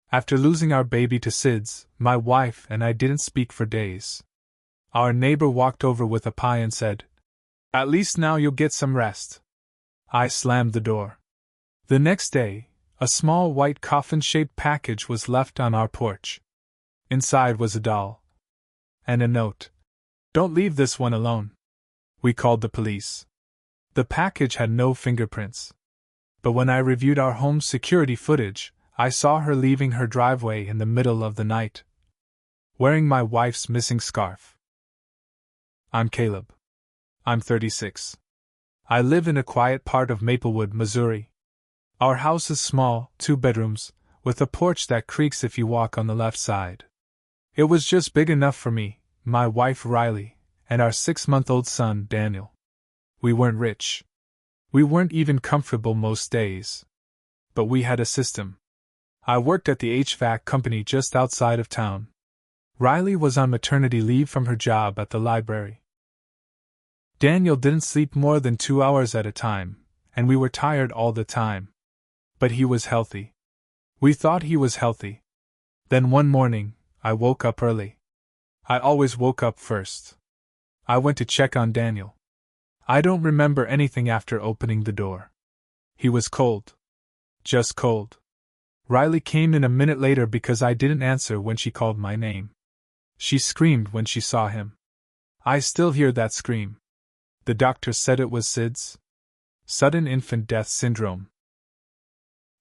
After losing our baby to SIDS, my wife and I didn't speak for days. Our neighbor walked over with a pie and said, "At least now you'll get some rest." I slammed the door. The next day, a small white coffin-shaped package was left on our porch. Inside was a doll. And a note. "Don't leave this one alone." We called the police. The package had no fingerprints. But when I reviewed our home security footage, I saw her leaving her driveway in the middle of the night, wearing my wife's missing scarf. I'm Caleb. I'm 36. I live in a quiet part of Maplewood, Missouri. Our house is small, 2 bedrooms, with a porch that creaks if you walk on the left side. It was just big enough for me, my wife Riley, and our 6-month-old son Daniel. We weren't rich. We weren't even comfortable most days. But we had a system. I worked at the HVAC company just outside of town. Riley was on maternity leave from her job at the library. Daniel didn't sleep more than 2 hours at a time, and we were tired all the time. But he was healthy. We thought he was healthy. Then one morning, I woke up early. I always woke up first. I went to check on Daniel. I don't remember anything after opening the door. He was cold. Just cold. Riley came in a minute later because I didn't answer when she called my name. She screamed when she saw him. I still hear that scream. The doctor said it was SIDS. Sudden infant death syndrome.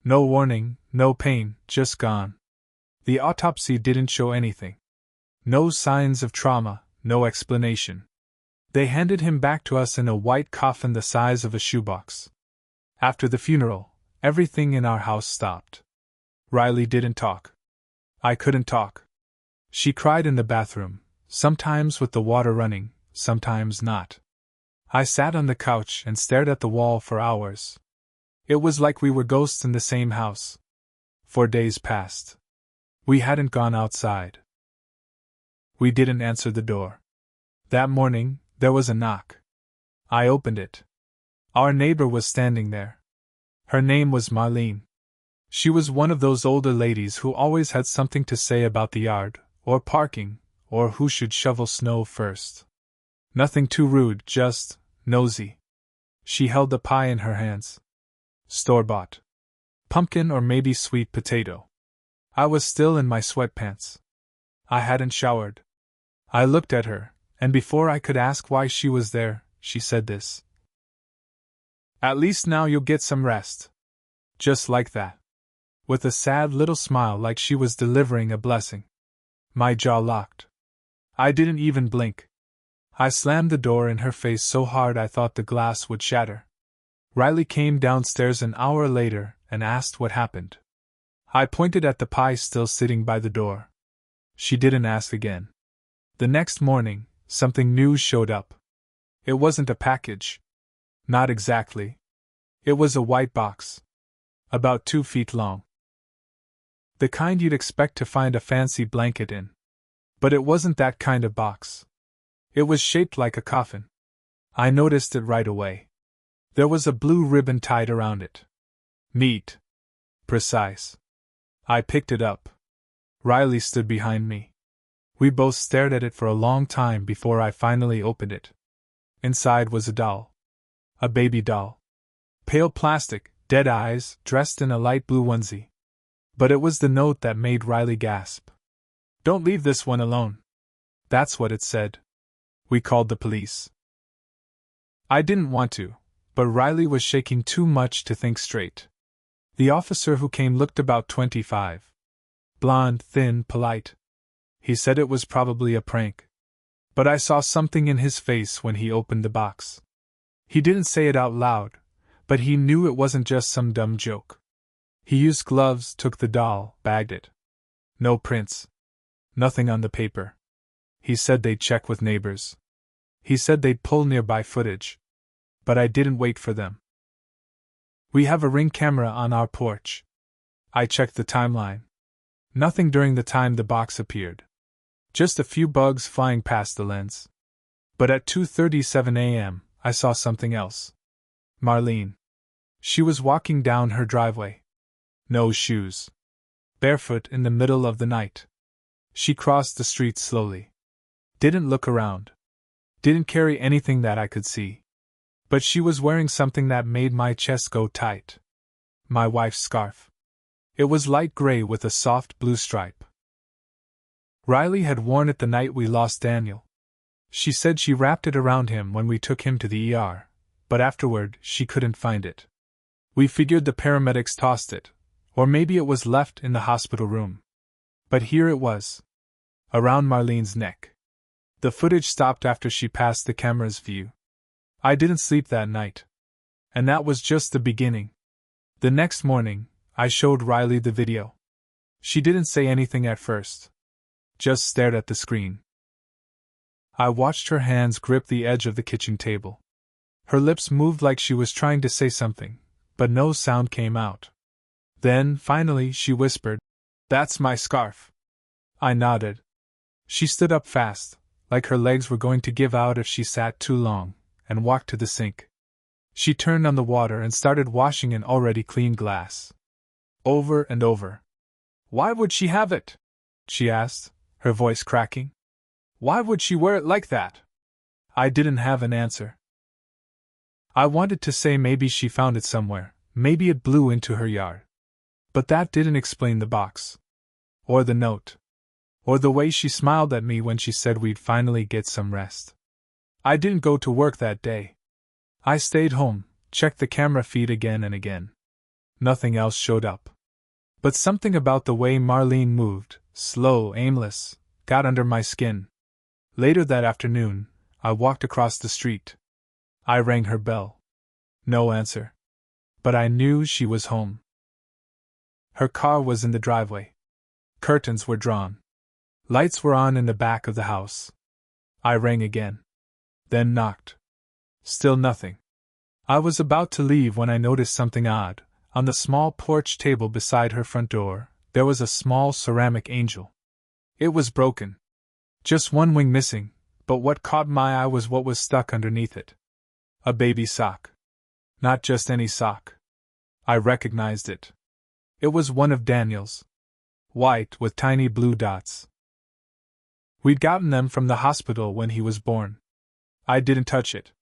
No warning, no pain, just gone. The autopsy didn't show anything. No signs of trauma, no explanation. They handed him back to us in a white coffin the size of a shoebox. After the funeral, everything in our house stopped. Riley didn't talk. I couldn't talk. She cried in the bathroom, sometimes with the water running, sometimes not. I sat on the couch and stared at the wall for hours. It was like we were ghosts in the same house. 4 days passed. We hadn't gone outside. We didn't answer the door. That morning, there was a knock. I opened it. Our neighbor was standing there. Her name was Marlene. She was one of those older ladies who always had something to say about the yard, or parking, or who should shovel snow first. Nothing too rude, just nosy. She held the pie in her hands. Store-bought. Pumpkin or maybe sweet potato. I was still in my sweatpants. I hadn't showered. I looked at her, and before I could ask why she was there, she said this. "At least now you'll get some rest." Just like that. With a sad little smile like she was delivering a blessing. My jaw locked. I didn't even blink. I slammed the door in her face so hard I thought the glass would shatter. Riley came downstairs an hour later and asked what happened. I pointed at the pie still sitting by the door. She didn't ask again. The next morning, something new showed up. It wasn't a package. Not exactly. It was a white box. About 2 feet long. The kind you'd expect to find a fancy blanket in. But it wasn't that kind of box. It was shaped like a coffin. I noticed it right away. There was a blue ribbon tied around it. Neat. Precise. I picked it up. Riley stood behind me. We both stared at it for a long time before I finally opened it. Inside was a doll. A baby doll. Pale plastic, dead eyes, dressed in a light blue onesie. But it was the note that made Riley gasp. "Don't leave this one alone." That's what it said. We called the police. I didn't want to, but Riley was shaking too much to think straight. The officer who came looked about 25. Blonde, thin, polite. He said it was probably a prank. But I saw something in his face when he opened the box. He didn't say it out loud, but he knew it wasn't just some dumb joke. He used gloves, took the doll, bagged it. No prints. Nothing on the paper. He said they'd check with neighbors. He said they'd pull nearby footage. But I didn't wait for them. We have a Ring camera on our porch. I checked the timeline. Nothing during the time the box appeared. Just a few bugs flying past the lens. But at 2:37 a.m., I saw something else. Marlene. She was walking down her driveway. No shoes. barefoot in the middle of the night. She crossed the street slowly. Didn't look around. Didn't carry anything that I could see. But she was wearing something that made my chest go tight. My wife's scarf. It was light gray with a soft blue stripe. Riley had worn it the night we lost Daniel. She said she wrapped it around him when we took him to the ER, but afterward she couldn't find it. We figured the paramedics tossed it, or maybe it was left in the hospital room. But here it was. Around Marlene's neck. The footage stopped after she passed the camera's view. I didn't sleep that night. And that was just the beginning. The next morning, I showed Riley the video. She didn't say anything at first. Just stared at the screen. I watched her hands grip the edge of the kitchen table. Her lips moved like she was trying to say something, but no sound came out. Then, finally, she whispered, "That's my scarf." I nodded. She stood up fast, like her legs were going to give out if she sat too long, and walked to the sink. She turned on the water and started washing an already clean glass. Over and over. "Why would she have it?" she asked, her voice cracking. "Why would she wear it like that?" I didn't have an answer. I wanted to say maybe she found it somewhere, maybe it blew into her yard. But that didn't explain the box. Or the note. Or the way she smiled at me when she said we'd finally get some rest. I didn't go to work that day. I stayed home, checked the camera feed again and again. Nothing else showed up. But something about the way Marlene moved, slow, aimless, got under my skin. Later that afternoon, I walked across the street. I rang her bell. No answer. But I knew she was home. Her car was in the driveway. Curtains were drawn. Lights were on in the back of the house. I rang again. Then knocked. Still nothing. I was about to leave when I noticed something odd. On the small porch table beside her front door, there was a small ceramic angel. It was broken. Just one wing missing, but what caught my eye was what was stuck underneath it. A baby sock. Not just any sock. I recognized it. It was one of Daniel's. White with tiny blue dots. We'd gotten them from the hospital when he was born. I didn't touch it.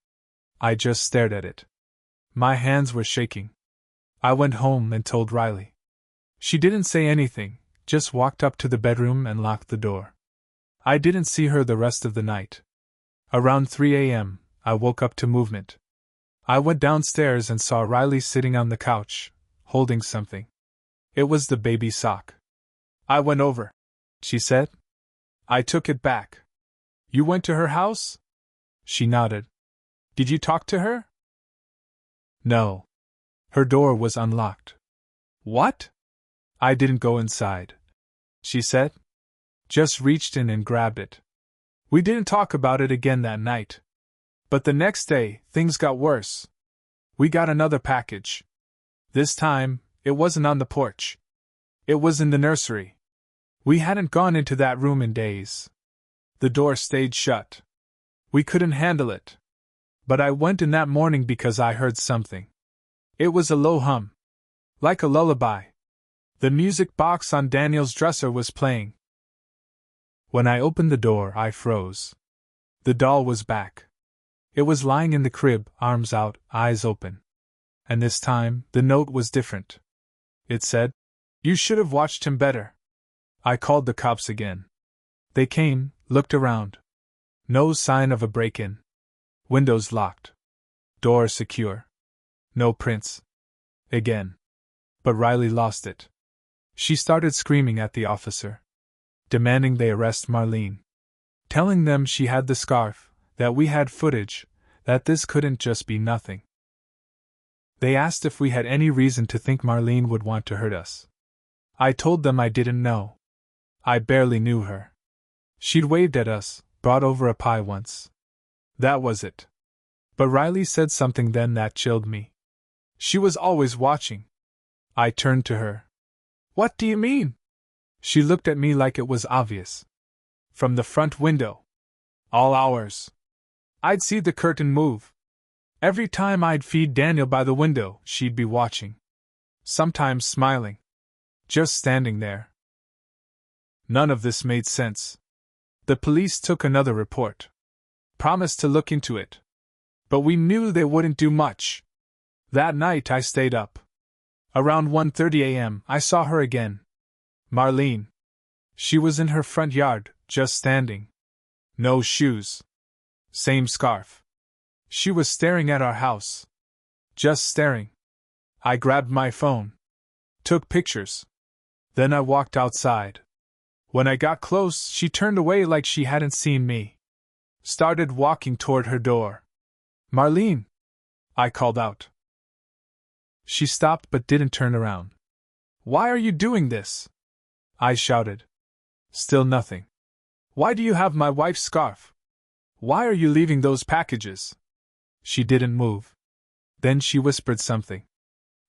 I just stared at it. My hands were shaking. I went home and told Riley. She didn't say anything, just walked up to the bedroom and locked the door. I didn't see her the rest of the night. Around 3 a.m., I woke up to movement. I went downstairs and saw Riley sitting on the couch, holding something. It was the baby sock. "I went over," she said. "I took it back." "You went to her house?" She nodded. "Did you talk to her?" "No. Her door was unlocked." "What?" "I didn't go inside," she said. "Just reached in and grabbed it." We didn't talk about it again that night. But the next day, things got worse. We got another package. This time, it wasn't on the porch. It was in the nursery. We hadn't gone into that room in days. The door stayed shut. We couldn't handle it. But I went in that morning because I heard something. It was a low hum. Like a lullaby. The music box on Daniel's dresser was playing. When I opened the door, I froze. The doll was back. It was lying in the crib, arms out, eyes open. And this time, the note was different. It said, "You should have watched him better." I called the cops again. They came, looked around. No sign of a break-in. Windows locked. Door secure. No prints. Again. But Riley lost it. She started screaming at the officer. Demanding they arrest Marlene. Telling them she had the scarf, that we had footage, that this couldn't just be nothing. They asked if we had any reason to think Marlene would want to hurt us. I told them I didn't know. I barely knew her. She'd waved at us, brought over a pie once. That was it. But Riley said something then that chilled me. She was always watching. I turned to her. "What do you mean?" She looked at me like it was obvious. "From the front window. All hours. I'd see the curtain move. Every time I'd feed Daniel by the window, she'd be watching. Sometimes smiling. Just standing there, None of this made sense. The police took another report. Promised to look into it. But we knew they wouldn't do much. That night I stayed up. Around 1:30 a.m., I saw her again. Marlene. She was in her front yard, just standing. No shoes. Same scarf. She was staring at our house. Just staring. I grabbed my phone. Took pictures. Then I walked outside. When I got close, she turned away like she hadn't seen me. Started walking toward her door. Marlene! I called out. She stopped but didn't turn around. Why are you doing this? I shouted. Still nothing. Why do you have my wife's scarf? Why are you leaving those packages? She didn't move. Then she whispered something.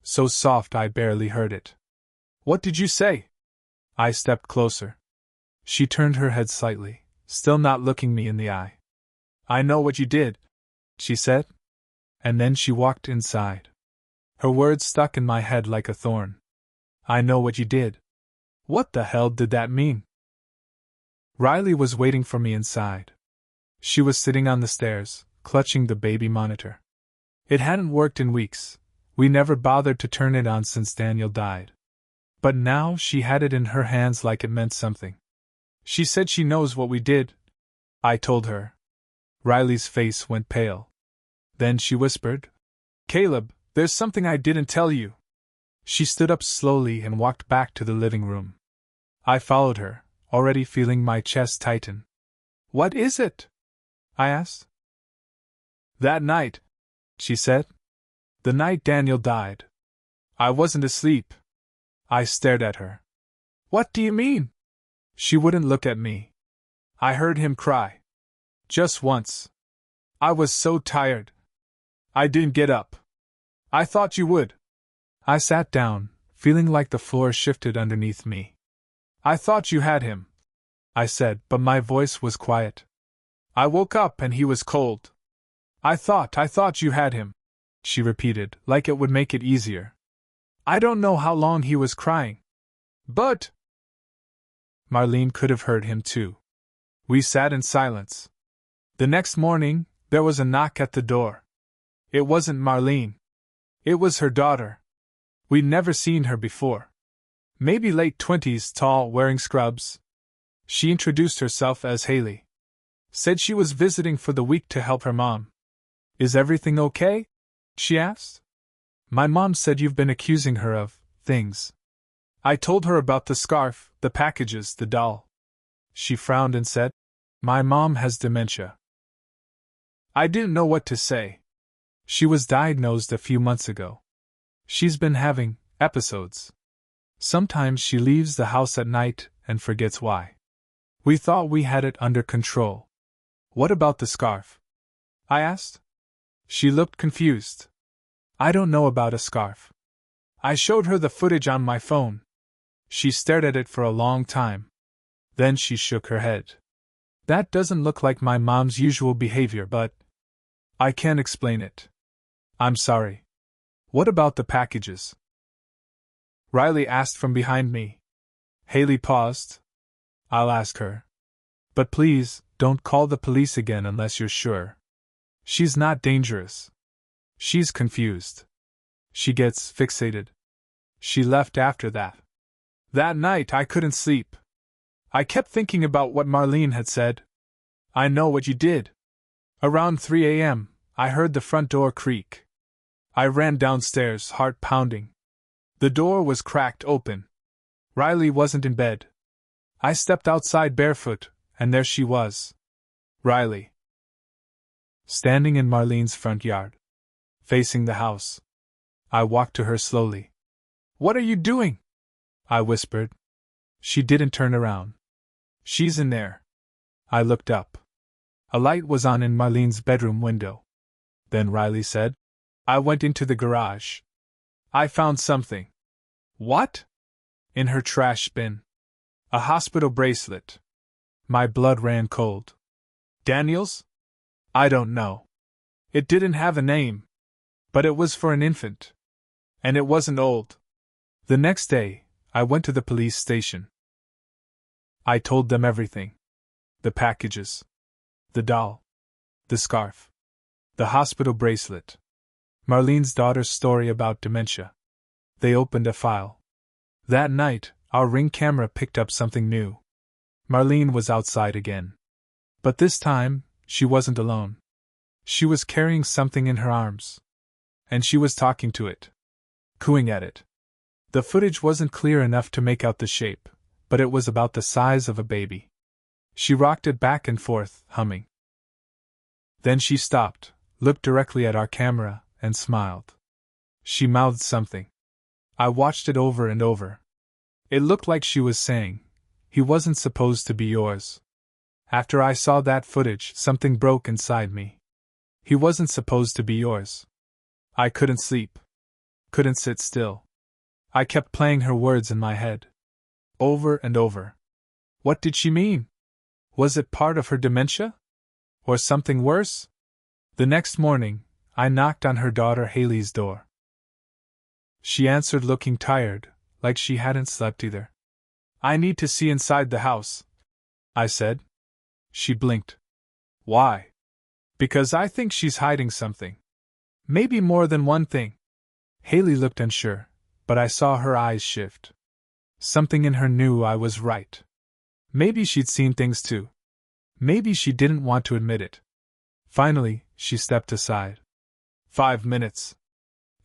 So soft I barely heard it. What did you say? I stepped closer. She turned her head slightly, still not looking me in the eye. I know what you did, she said. And then she walked inside. Her words stuck in my head like a thorn. I know what you did. What the hell did that mean? Riley was waiting for me inside. She was sitting on the stairs, clutching the baby monitor. It hadn't worked in weeks. We never bothered to turn it on since Daniel died. But now she had it in her hands like it meant something. She said she knows what we did. I told her. Riley's face went pale. Then she whispered, Caleb, there's something I didn't tell you. She stood up slowly and walked back to the living room. I followed her, already feeling my chest tighten. What is it? I asked. That night, she said. The night Daniel died. I wasn't asleep. I stared at her. What do you mean? She wouldn't look at me. I heard him cry. Just once. I was so tired. I didn't get up. I thought you would. I sat down, feeling like the floor shifted underneath me. I thought you had him, I said, but my voice was quiet. I woke up and he was cold. I thought you had him, she repeated, like it would make it easier. I don't know how long he was crying. But Marlene could have heard him too. We sat in silence. The next morning, there was a knock at the door. It wasn't Marlene. It was her daughter. We'd never seen her before. Maybe late 20s, tall, wearing scrubs. She introduced herself as Haley. Said she was visiting for the week to help her mom. Is everything okay? She asked. My mom said you've been accusing her of things. I told her about the scarf, the packages, the doll. She frowned and said, My mom has dementia. I didn't know what to say. She was diagnosed a few months ago. She's been having episodes. Sometimes she leaves the house at night and forgets why. We thought we had it under control. What about the scarf? I asked. She looked confused. I don't know about a scarf. I showed her the footage on my phone. She stared at it for a long time. Then she shook her head. That doesn't look like my mom's usual behavior, but I can't explain it. I'm sorry. What about the packages? Riley asked from behind me. Haley paused. I'll ask her. But please, don't call the police again unless you're sure. She's not dangerous. She's confused. She gets fixated. She left after that. That night I couldn't sleep. I kept thinking about what Marlene had said. I know what you did. Around 3 a.m., I heard the front door creak. I ran downstairs, heart pounding. The door was cracked open. Riley wasn't in bed. I stepped outside barefoot, and there she was. Riley. Standing in Marlene's front yard. Facing the house. I walked to her slowly. What are you doing? I whispered. She didn't turn around. She's in there. I looked up. A light was on in Marlene's bedroom window. Then Riley said, I went into the garage. I found something. What? In her trash bin. A hospital bracelet. My blood ran cold. Daniel's? I don't know. It didn't have a name. But it was for an infant. And it wasn't old. The next day, I went to the police station. I told them everything. The packages. The doll. The scarf. The hospital bracelet. Marlene's daughter's story about dementia. They opened a file. That night, our Ring camera picked up something new. Marlene was outside again. But this time, she wasn't alone. She was carrying something in her arms. And she was talking to it. Cooing at it. The footage wasn't clear enough to make out the shape, but it was about the size of a baby. She rocked it back and forth, humming. Then she stopped, looked directly at our camera, and smiled. She mouthed something. I watched it over and over. It looked like she was saying, "He wasn't supposed to be yours." After I saw that footage, something broke inside me. He wasn't supposed to be yours. I couldn't sleep. Couldn't sit still. I kept playing her words in my head. Over and over. What did she mean? Was it part of her dementia? Or something worse? The next morning, I knocked on her daughter Haley's door. She answered looking tired, like she hadn't slept either. "I need to see inside the house," I said. She blinked. "Why?" "Because I think she's hiding something. Maybe more than one thing." Haley looked unsure, but I saw her eyes shift. Something in her knew I was right. Maybe she'd seen things too. Maybe she didn't want to admit it. Finally, she stepped aside. 5 minutes.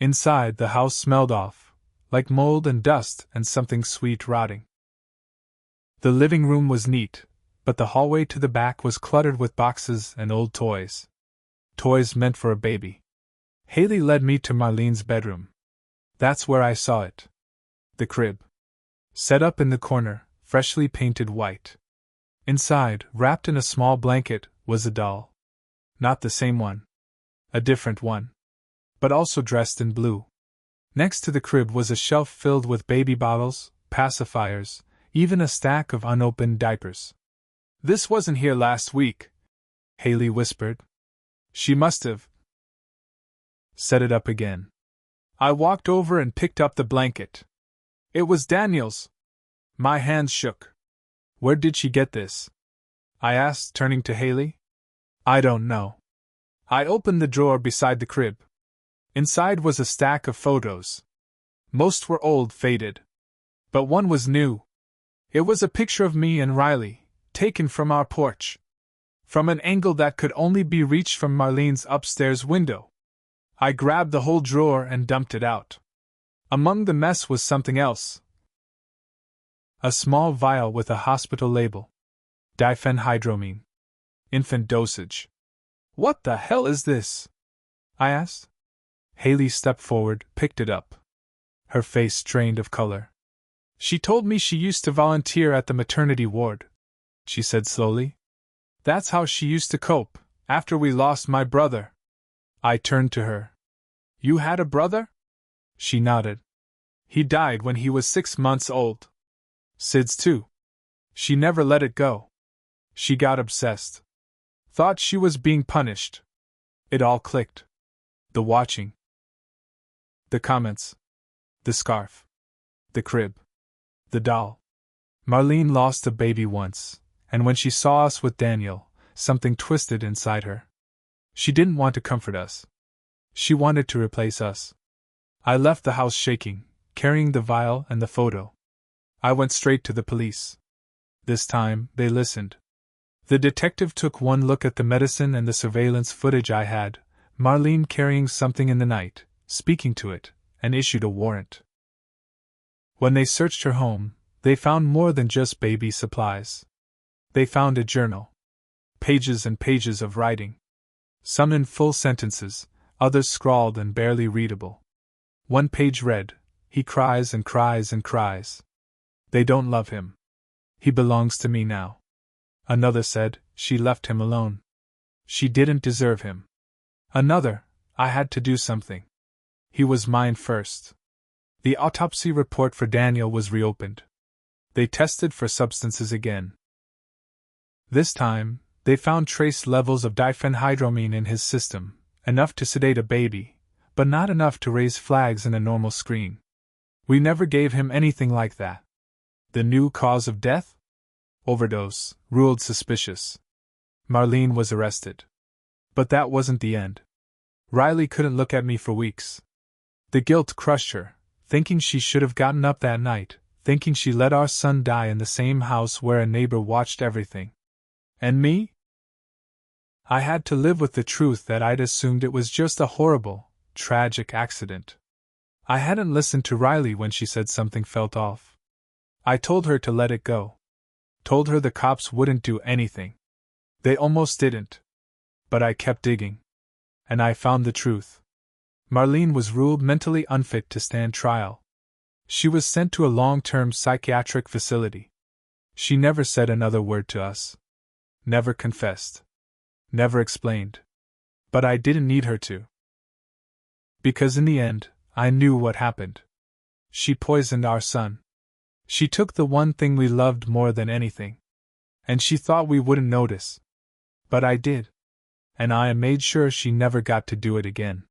Inside, the house smelled off, like mold and dust and something sweet rotting. The living room was neat, but the hallway to the back was cluttered with boxes and old toys. Toys meant for a baby. Haley led me to Marlene's bedroom. That's where I saw it. The crib. Set up in the corner, freshly painted white. Inside, wrapped in a small blanket, was a doll. Not the same one. A different one. But also dressed in blue. Next to the crib was a shelf filled with baby bottles, pacifiers, even a stack of unopened diapers. "This wasn't here last week," Haley whispered. "She must have set it up again." I walked over and picked up the blanket. It was Daniel's. My hands shook. "Where did she get this?" I asked, turning to Haley. "I don't know." I opened the drawer beside the crib. Inside was a stack of photos. Most were old, faded. But one was new. It was a picture of me and Riley, taken from our porch. From an angle that could only be reached from Marlene's upstairs window. I grabbed the whole drawer and dumped it out. Among the mess was something else. A small vial with a hospital label. Diphenhydramine. Infant dosage. "What the hell is this?" I asked. Haley stepped forward, picked it up. Her face strained of color. "She told me she used to volunteer at the maternity ward," she said slowly. "That's how she used to cope, after we lost my brother." I turned to her. "You had a brother?" She nodded. "He died when he was 6 months old. SIDS too. She never let it go. She got obsessed. Thought she was being punished." It all clicked. The watching. The comments. The scarf. The crib. The doll. Marlene lost a baby once, and when she saw us with Daniel, something twisted inside her. She didn't want to comfort us. She wanted to replace us. I left the house shaking, carrying the vial and the photo. I went straight to the police. This time, they listened. The detective took one look at the medicine and the surveillance footage I had, Marlene carrying something in the night, speaking to it, and issued a warrant. When they searched her home, they found more than just baby supplies. They found a journal. Pages and pages of writing. Some in full sentences, others scrawled and barely readable. One page read, "He cries and cries and cries. They don't love him. He belongs to me now." Another said, "She left him alone. She didn't deserve him." Another, "I had to do something. He was mine first." The autopsy report for Daniel was reopened. They tested for substances again. This time, they found trace levels of diphenhydramine in his system, enough to sedate a baby, but not enough to raise flags in a normal screen. We never gave him anything like that. The new cause of death? Overdose, ruled suspicious. Marlene was arrested. But that wasn't the end. Riley couldn't look at me for weeks. The guilt crushed her, thinking she should have gotten up that night, thinking she let our son die in the same house where a neighbor watched everything. And me? I had to live with the truth that I'd assumed it was just a horrible, tragic accident. I hadn't listened to Riley when she said something felt off. I told her to let it go. Told her the cops wouldn't do anything. They almost didn't. But I kept digging. And I found the truth. Marlene was ruled mentally unfit to stand trial. She was sent to a long-term psychiatric facility. She never said another word to us. Never confessed. Never explained. But I didn't need her to. Because in the end, I knew what happened. She poisoned our son. She took the one thing we loved more than anything. And she thought we wouldn't notice. But I did. And I made sure she never got to do it again.